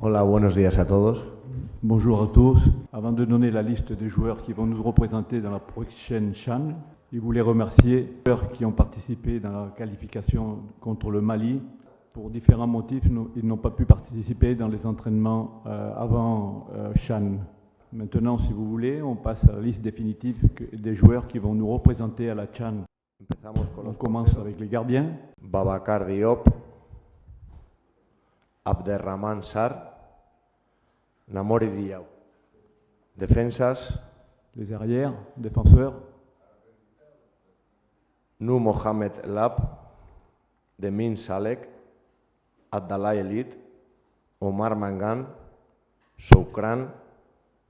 Hola, buenos días a todos. Bonjour à tous. Avant de donner la liste des joueurs qui vont nous représenter dans la prochaine CHAN, je voulais remercier les joueurs qui ont participé dans la qualification contre le Mali. Pour différents motifs, ils n'ont pas pu participer dans les entraînements avant CHAN. Maintenant, si vous voulez, on passe à la liste définitive des joueurs qui vont nous représenter à la CHAN. On commence avec les gardiens. Babacar Diop, Abderrahman Sar, Namori Diaw. Defensas. Les arrières, défenseurs. Nou Mohamed Lab, Demin Salek, Abdallah Elit, Omar Mangan, Soukran,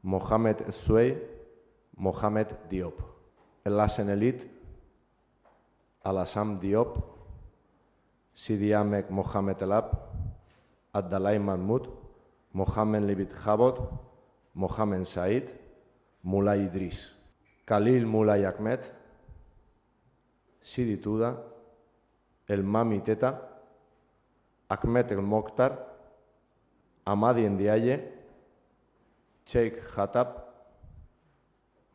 Mohamed Swey, Mohamed Diop. Elassen Elit, Alassam Diop, Sidi Amek Mohamed Lab, Abdallah Mahmoud, Mohamed Libit Jabot, Mohamed Said, Mulay Idris, Khalil Mulay Ahmed, Sidi Tuda, El Mami Teta, Ahmed El Mokhtar, Amadi Ndiaye, Sheikh Hatab,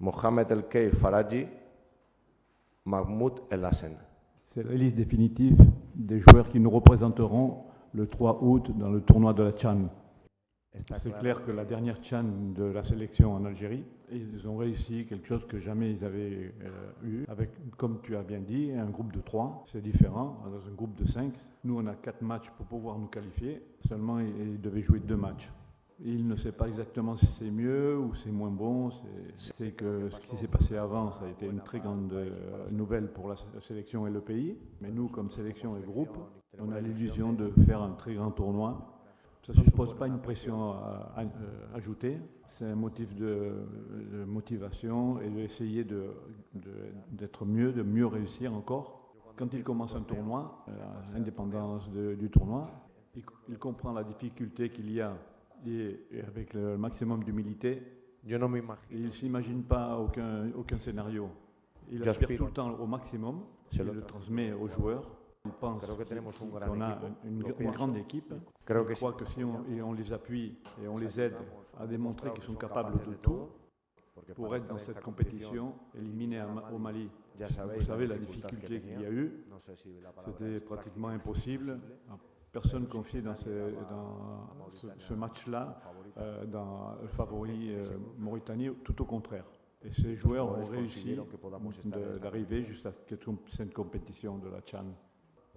Mohamed El Keir Faraji, Mahmoud El Hassen. C'est la liste définitive des joueurs qui nous représenteront le 3 août dans le tournoi de la CHAN. C'est clair que la dernière CHAN de la sélection en Algérie, ils ont réussi quelque chose que jamais ils avaient eu, avec, comme tu as bien dit, un groupe de 3, c'est différent, dans un groupe de 5. Nous, on a 4 matchs pour pouvoir nous qualifier, seulement ils devaient jouer 2 matchs. Il ne sait pas exactement si c'est mieux ou c'est moins bon, c'est que ce qui s'est passé avant, ça a été une très grande nouvelle pour la sélection et le pays, mais nous, comme sélection et groupe, on a l'illusion de faire un très grand tournoi. Ça ne suppose pas une pression ajoutée, c'est un motif de motivation et d'essayer d'être mieux, de mieux réussir encore. Quand il commence un tournoi, indépendance du tournoi, il comprend la difficulté qu'il y a et avec le maximum d'humilité. Il ne s'imagine pas aucun scénario. Il aspire tout le temps au maximum, il le transmet aux joueurs. Il pense qu'on a une grande équipe. Je crois que si on les appuie et on les aide à démontrer qu'ils sont capables de tout, pour être dans cette compétition, éliminés au Mali, vous savez la difficulté qu'il y a eu, c'était pratiquement impossible. Personne confiait dans ce match-là dans le favori Mauritanie, tout au contraire. Et ces joueurs ont réussi d'arriver jusqu'à cette compétition de la CHAN.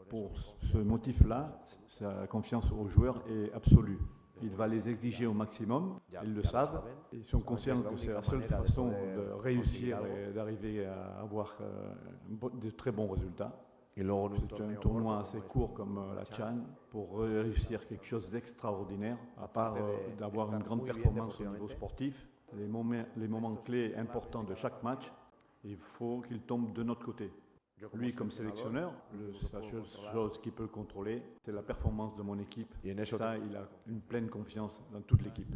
Pour ce motif-là, sa confiance aux joueurs est absolue. Il va les exiger au maximum, ils le savent, ils sont conscients que c'est la seule façon de réussir et d'arriver à avoir de très bons résultats. C'est un tournoi assez court comme la CHAN pour réussir quelque chose d'extraordinaire, à part d'avoir une grande performance au niveau sportif. Les moments clés importants de chaque match, il faut qu'ils tombent de notre côté. Lui, comme sélectionneur, la seule chose qu'il peut contrôler, c'est la performance de mon équipe. Ça, il a une pleine confiance dans toute l'équipe.